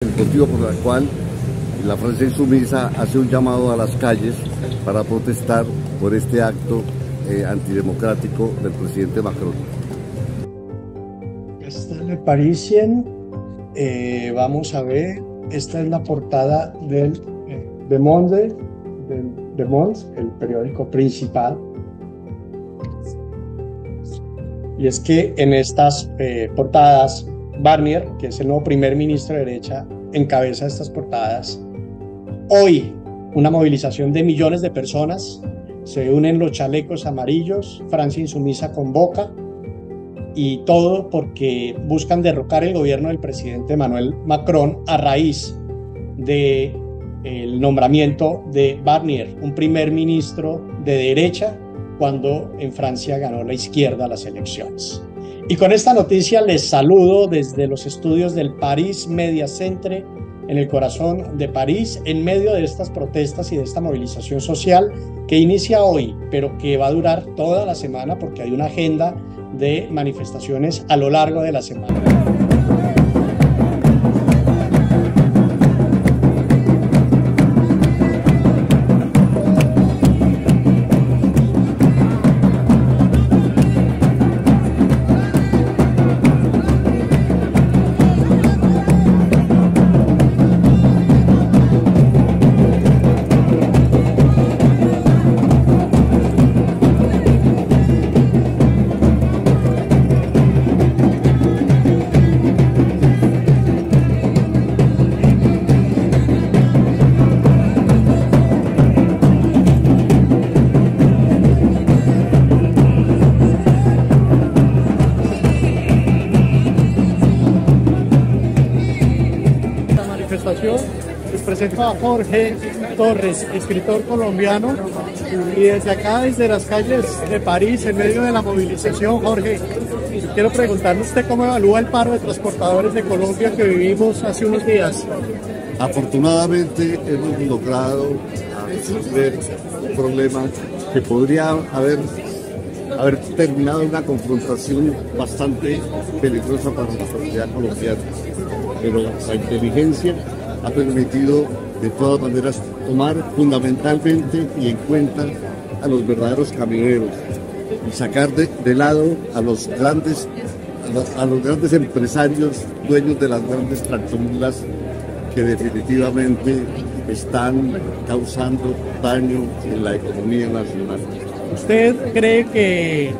El motivo por el cual la Francia Insumisa hace un llamado a las calles para protestar por este acto antidemocrático del presidente Macron. Está en el Parisien, vamos a ver, esta es la portada del Le Monde, el periódico principal. Y es que en estas portadas, Barnier, que es el nuevo primer ministro de derecha, encabeza estas portadas. Hoy, una movilización de millones de personas, se unen los chalecos amarillos, Francia Insumisa convoca, y todo porque buscan derrocar el gobierno del presidente Emmanuel Macron a raíz del nombramiento de Barnier, un primer ministro de derecha, cuando en Francia ganó la izquierda las elecciones. Y con esta noticia les saludo desde los estudios del Paris Media Centre, en el corazón de París, en medio de estas protestas y de esta movilización social que inicia hoy, pero que va a durar toda la semana porque hay una agenda de manifestaciones a lo largo de la semana. Les presento a Jorge Torres, escritor colombiano, y desde acá, desde las calles de París, en medio de la movilización, Jorge, quiero preguntarle a usted cómo evalúa el paro de transportadores de Colombia que vivimos hace unos días. Afortunadamente hemos logrado resolver un problema que podría haber terminado en una confrontación bastante peligrosa para la sociedad colombiana, pero la inteligencia ha permitido de todas maneras tomar fundamentalmente y en cuenta a los verdaderos camioneros y sacar de lado a los grandes empresarios, dueños de las grandes tractomulas que definitivamente están causando daño en la economía nacional. ¿Usted cree que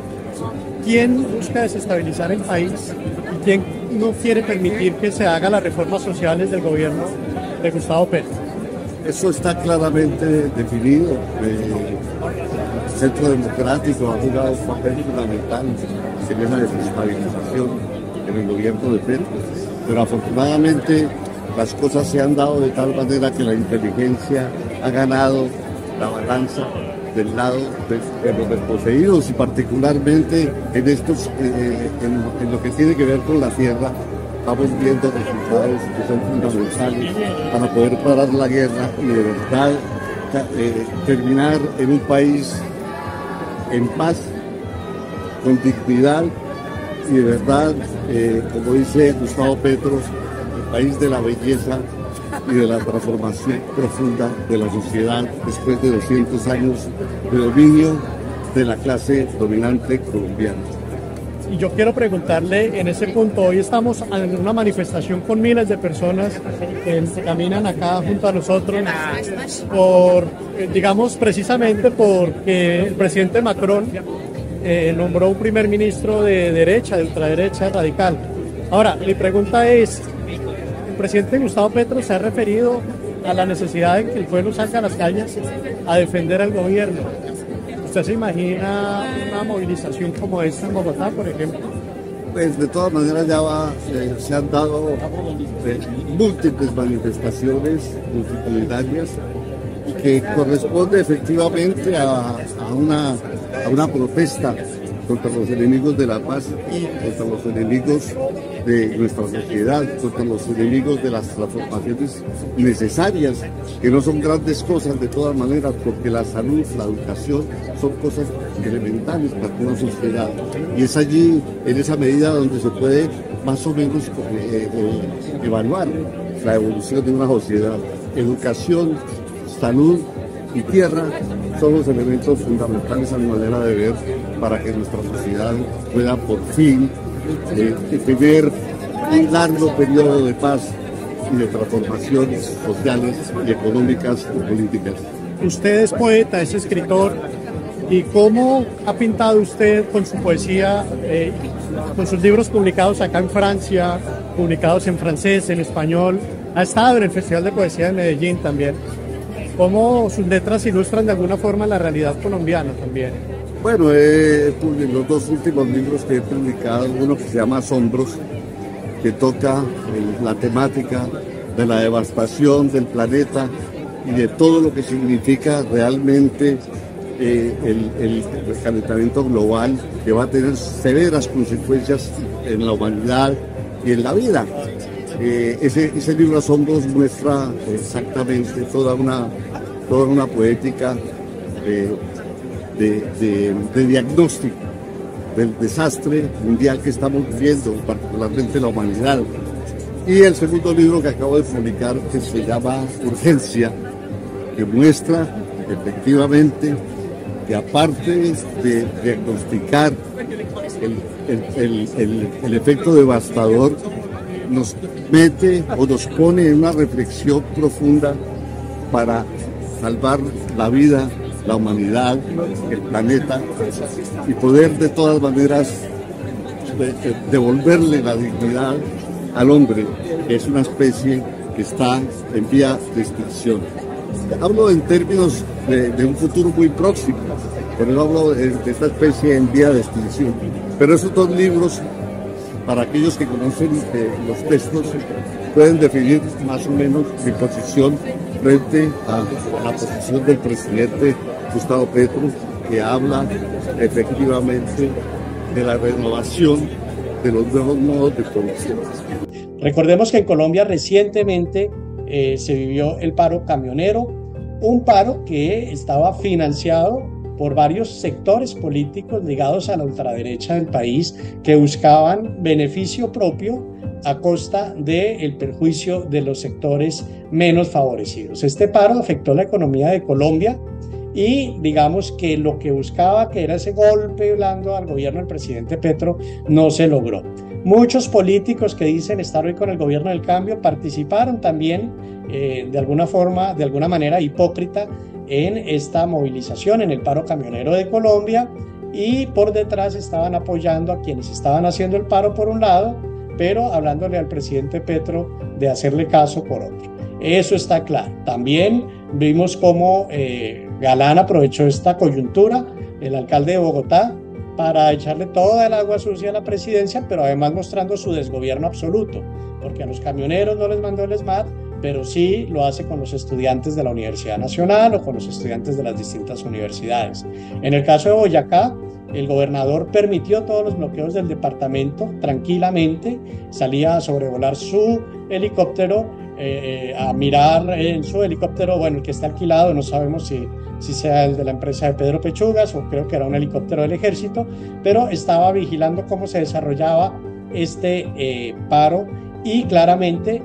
quién busca desestabilizar el país y quién no quiere permitir que se hagan las reformas sociales del gobierno de Gustavo Petro? Eso está claramente definido. El Centro Democrático ha jugado un papel fundamental en esa desestabilización en el gobierno de Petro, pero afortunadamente las cosas se han dado de tal manera que la inteligencia ha ganado la balanza del lado de los desposeídos, y particularmente en lo que tiene que ver con la tierra. Estamos viendo resultados que son fundamentales para poder parar la guerra y de verdad terminar en un país en paz, con dignidad y de verdad, como dice Gustavo Petro, el país de la belleza y de la transformación profunda de la sociedad después de 200 años de dominio de la clase dominante colombiana. Y yo quiero preguntarle en ese punto, hoy estamos en una manifestación con miles de personas que caminan acá junto a nosotros digamos, precisamente porque el presidente Macron nombró un primer ministro de derecha, de ultraderecha radical. Ahora, mi pregunta es, el presidente Gustavo Petro se ha referido a la necesidad de que el pueblo salga a las calles a defender al gobierno. ¿Usted se imagina una movilización como esta en Bogotá, por ejemplo? Pues de todas maneras se han dado múltiples manifestaciones multitudinarias y que corresponde efectivamente a una protesta contra los enemigos de la paz y contra los enemigos de nuestra sociedad, contra los enemigos de las transformaciones necesarias, que no son grandes cosas de todas maneras, porque la salud, la educación son cosas elementales para una sociedad, y es allí, en esa medida, donde se puede más o menos evaluar la evolución de una sociedad. Educación, salud y tierra son los elementos fundamentales a mi manera de ver para que nuestra sociedad pueda por fin tener un largo periodo de paz y de transformaciones sociales y económicas y políticas. Usted es poeta, es escritor, ¿y cómo ha pintado usted con su poesía, con sus libros publicados acá en Francia, publicados en francés, en español? Ha estado en el Festival de Poesía de Medellín también. ¿Cómo sus letras ilustran de alguna forma la realidad colombiana también? Bueno, los dos últimos libros que he publicado, uno que se llama Asombros, que toca la temática de la devastación del planeta y de todo lo que significa realmente el calentamiento global, que va a tener severas consecuencias en la humanidad y en la vida. Ese libro Asombros muestra exactamente toda una poética de diagnóstico del desastre mundial que estamos viviendo, particularmente la humanidad. Y el segundo libro que acabo de publicar, que se llama Urgencia, que muestra efectivamente que aparte de diagnosticar el efecto devastador, nos mete o nos pone en una reflexión profunda para salvar la vida, la humanidad, el planeta, y poder de todas maneras devolverle la dignidad al hombre, que es una especie que está en vía de extinción. Hablo en términos de un futuro muy próximo, por eso hablo de esta especie en vía de extinción. Pero esos dos libros, para aquellos que conocen los textos, pueden definir más o menos mi posición frente a la posición del presidente Gustavo Petro, que habla efectivamente de la renovación de los nuevos modos de producción. Recordemos que en Colombia recientemente se vivió el paro camionero, un paro que estaba financiado por varios sectores políticos ligados a la ultraderecha del país que buscaban beneficio propio a costa del perjuicio de los sectores menos favorecidos. Este paro afectó la economía de Colombia y digamos que lo que buscaba, que era ese golpe blando al gobierno del presidente Petro, no se logró. Muchos políticos que dicen estar hoy con el gobierno del cambio participaron también de alguna manera hipócrita en esta movilización, en el paro camionero de Colombia, y por detrás estaban apoyando a quienes estaban haciendo el paro por un lado, pero hablándole al presidente Petro de hacerle caso por otro. Eso está claro. También vimos cómo Galán aprovechó esta coyuntura, el alcalde de Bogotá, para echarle toda el agua sucia a la presidencia, pero además mostrando su desgobierno absoluto, porque a los camioneros no les mandó el SMAT, pero sí lo hace con los estudiantes de la Universidad Nacional o con los estudiantes de las distintas universidades. En el caso de Boyacá, el gobernador permitió todos los bloqueos del departamento tranquilamente, salía a sobrevolar su helicóptero, a mirar en su helicóptero, bueno, el que está alquilado, no sabemos si sea el de la empresa de Pedro Pechugas o creo que era un helicóptero del ejército, pero estaba vigilando cómo se desarrollaba este paro y claramente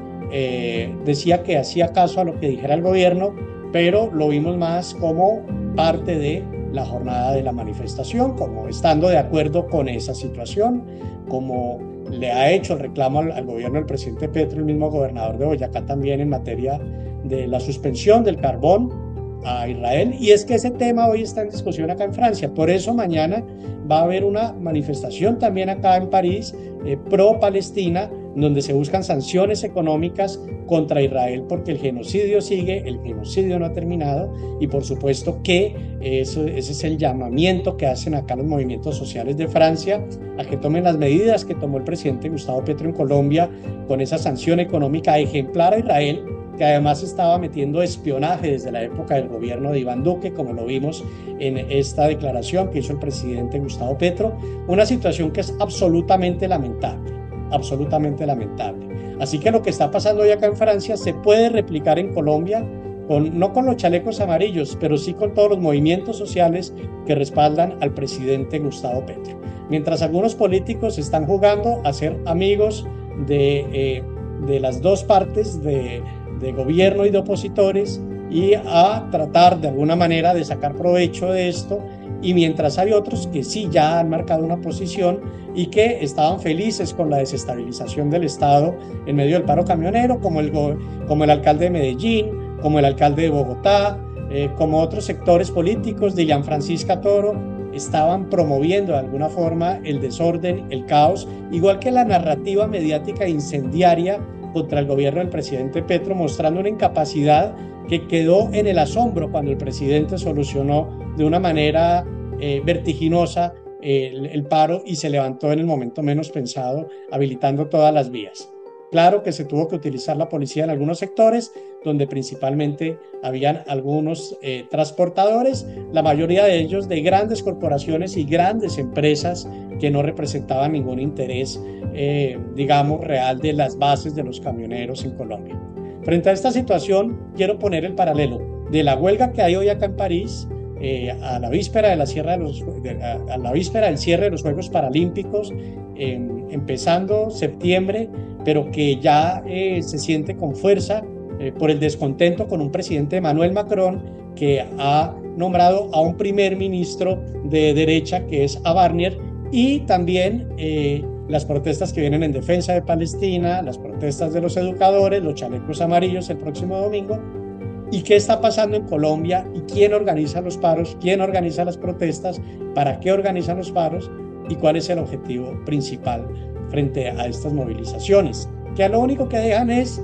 decía que hacía caso a lo que dijera el gobierno, pero lo vimos más como parte de la jornada de la manifestación, como estando de acuerdo con esa situación, como le ha hecho el reclamo al gobierno del presidente Petro, el mismo gobernador de Boyacá también en materia de la suspensión del carbón a Israel, y es que ese tema hoy está en discusión acá en Francia. Por eso mañana va a haber una manifestación también acá en París pro Palestina, donde se buscan sanciones económicas contra Israel porque el genocidio sigue, el genocidio no ha terminado, y por supuesto que ese es el llamamiento que hacen acá los movimientos sociales de Francia a que tomen las medidas que tomó el presidente Gustavo Petro en Colombia con esa sanción económica ejemplar a Israel, que además estaba metiendo espionaje desde la época del gobierno de Iván Duque, como lo vimos en esta declaración que hizo el presidente Gustavo Petro, una situación que es absolutamente lamentable, absolutamente lamentable. Así que lo que está pasando hoy acá en Francia se puede replicar en Colombia, no con los chalecos amarillos, pero sí con todos los movimientos sociales que respaldan al presidente Gustavo Petro. Mientras algunos políticos están jugando a ser amigos de de las dos partes de gobierno y de opositores y a tratar de alguna manera de sacar provecho de esto, y mientras hay otros que sí ya han marcado una posición y que estaban felices con la desestabilización del Estado en medio del paro camionero, como el alcalde de Medellín, como el alcalde de Bogotá, como otros sectores políticos de Gianfrancisca Toro, estaban promoviendo de alguna forma el desorden, el caos, igual que la narrativa mediática incendiaria contra el gobierno del presidente Petro, mostrando una incapacidad que quedó en el asombro cuando el presidente solucionó de una manera vertiginosa el paro y se levantó en el momento menos pensado, habilitando todas las vías. Claro que se tuvo que utilizar la policía en algunos sectores, donde principalmente habían algunos transportadores, la mayoría de ellos de grandes corporaciones y grandes empresas que no representaban ningún interés, digamos, real de las bases de los camioneros en Colombia. Frente a esta situación, quiero poner el paralelo de la huelga que hay hoy acá en París, a la víspera del cierre de los Juegos Paralímpicos, empezando septiembre, pero que ya se siente con fuerza por el descontento con un presidente, Emmanuel Macron, que ha nombrado a un primer ministro de derecha, que es a Barnier, y también las protestas que vienen en defensa de Palestina, las protestas de los educadores, los chalecos amarillos el próximo domingo. ¿Y qué está pasando en Colombia? ¿Y quién organiza los paros? ¿Quién organiza las protestas? ¿Para qué organizan los paros? ¿Y cuál es el objetivo principal frente a estas movilizaciones? Que lo único que dejan es,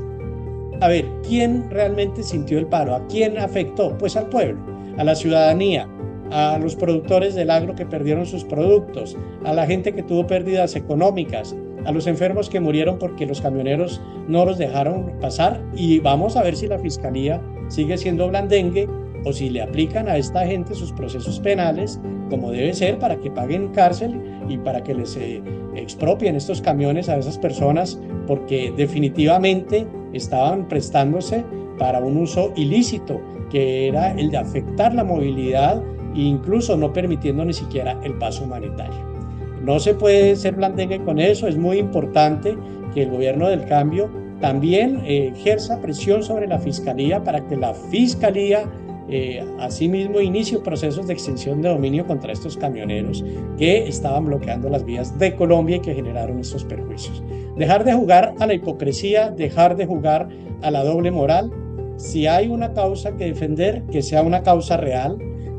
a ver, ¿quién realmente sintió el paro? ¿A quién afectó? Pues al pueblo, a la ciudadanía, a los productores del agro que perdieron sus productos, a la gente que tuvo pérdidas económicas, a los enfermos que murieron porque los camioneros no los dejaron pasar. Y vamos a ver si la fiscalía sigue siendo blandengue o si le aplican a esta gente sus procesos penales como debe ser, para que paguen cárcel y para que les expropien estos camiones a esas personas, porque definitivamente estaban prestándose para un uso ilícito, que era el de afectar la movilidad e incluso no permitiendo ni siquiera el paso humanitario. No se puede ser blandengue con eso. Es muy importante que el gobierno del cambio también ejerza presión sobre la fiscalía para que la fiscalía asimismo inicie procesos de extinción de dominio contra estos camioneros que estaban bloqueando las vías de Colombia y que generaron estos perjuicios. Dejar de jugar a la hipocresía, dejar de jugar a la doble moral. Si hay una causa que defender, que sea una causa real.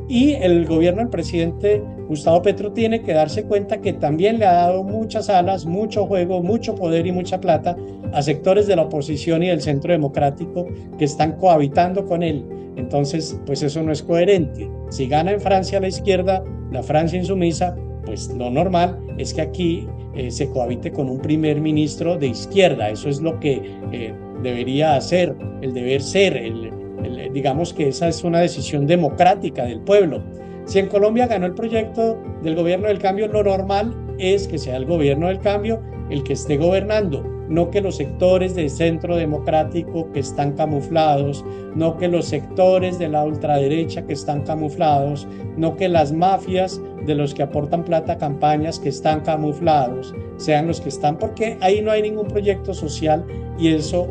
Y el gobierno del presidente Gustavo Petro tiene que darse cuenta que también le ha dado muchas alas, mucho juego, mucho poder y mucha plata a sectores de la oposición y del centro democrático que están cohabitando con él. Entonces, pues eso no es coherente. Si gana en Francia la izquierda, la Francia insumisa, pues lo normal es que aquí se cohabite con un primer ministro de izquierda. Eso es lo que debería hacer, el deber ser, digamos que esa es una decisión democrática del pueblo. Si en Colombia ganó el proyecto del gobierno del cambio, lo normal es que sea el gobierno del cambio el que esté gobernando, no que los sectores del centro democrático que están camuflados, no que los sectores de la ultraderecha que están camuflados, no que las mafias de los que aportan plata a campañas que están camuflados sean los que están, porque ahí no hay ningún proyecto social y eso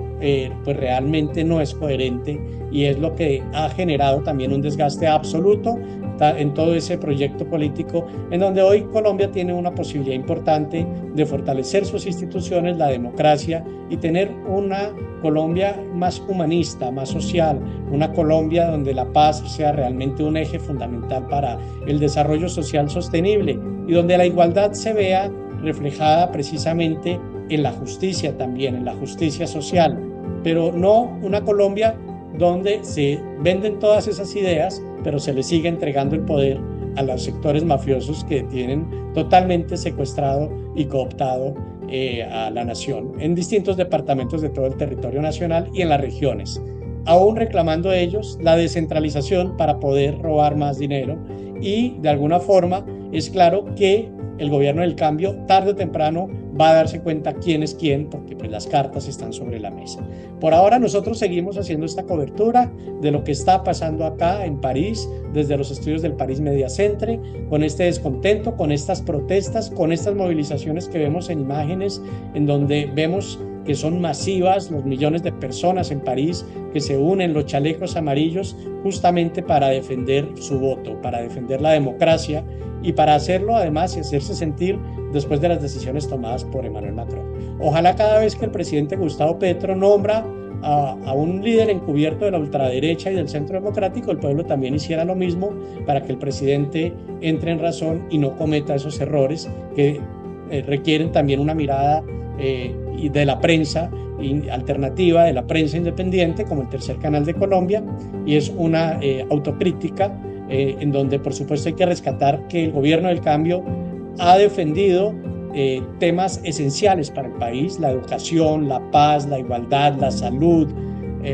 pues realmente no es coherente y es lo que ha generado también un desgaste absoluto en todo ese proyecto político, en donde hoy Colombia tiene una posibilidad importante de fortalecer sus instituciones, la democracia, y tener una Colombia más humanista, más social, una Colombia donde la paz sea realmente un eje fundamental para el desarrollo social sostenible y donde la igualdad se vea reflejada precisamente en la justicia también, en la justicia social, pero no una Colombia donde se venden todas esas ideas, pero se le sigue entregando el poder a los sectores mafiosos que tienen totalmente secuestrado y cooptado a la nación en distintos departamentos de todo el territorio nacional y en las regiones, aún reclamando ellos la descentralización para poder robar más dinero. Y de alguna forma es claro que el gobierno del cambio tarde o temprano va a darse cuenta quién es quién, porque pues las cartas están sobre la mesa. Por ahora nosotros seguimos haciendo esta cobertura de lo que está pasando acá en París, desde los estudios del París Media Centre, con este descontento, con estas protestas, con estas movilizaciones que vemos en imágenes, en donde vemos que son masivas, los millones de personas en París que se unen, los chalecos amarillos, justamente para defender su voto, para defender la democracia y para hacerlo además y hacerse sentir después de las decisiones tomadas por Emmanuel Macron. Ojalá cada vez que el presidente Gustavo Petro nombra a un líder encubierto de la ultraderecha y del centro democrático, el pueblo también hiciera lo mismo para que el presidente entre en razón y no cometa esos errores que requieren también una mirada de la prensa alternativa, de la prensa independiente, como el Tercer Canal de Colombia, y es una autocrítica en donde por supuesto hay que rescatar que el gobierno del cambio ha defendido temas esenciales para el país: la educación, la paz, la igualdad, la salud,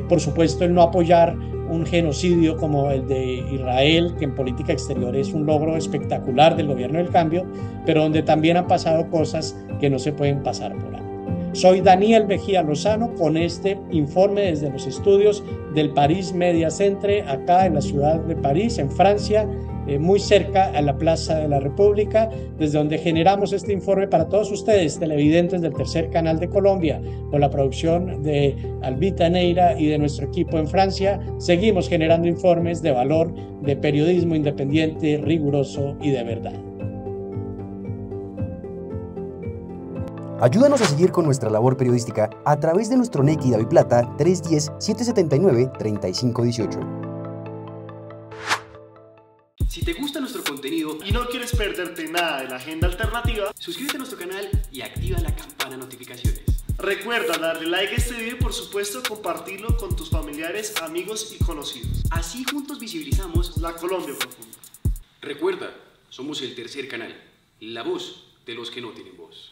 por supuesto el no apoyar un genocidio como el de Israel, que en política exterior es un logro espectacular del gobierno del cambio, pero donde también han pasado cosas que no se pueden pasar por alto. Soy Daniel Mejía Lozano con este informe desde los estudios del Paris Media Centre, acá en la ciudad de París, en Francia, muy cerca a la Plaza de la República, desde donde generamos este informe para todos ustedes, televidentes del Tercer Canal de Colombia, con la producción de Albita Neira y de nuestro equipo en Francia. Seguimos generando informes de valor, de periodismo independiente, riguroso y de verdad. Ayúdanos a seguir con nuestra labor periodística a través de nuestro NECI DaviPlata 310-779-3518. Si te gusta nuestro contenido y no quieres perderte nada de la agenda alternativa, suscríbete a nuestro canal y activa la campana de notificaciones. Recuerda darle like a este video y por supuesto compartirlo con tus familiares, amigos y conocidos. Así juntos visibilizamos la Colombia profunda. Recuerda, somos el Tercer Canal, la voz de los que no tienen voz.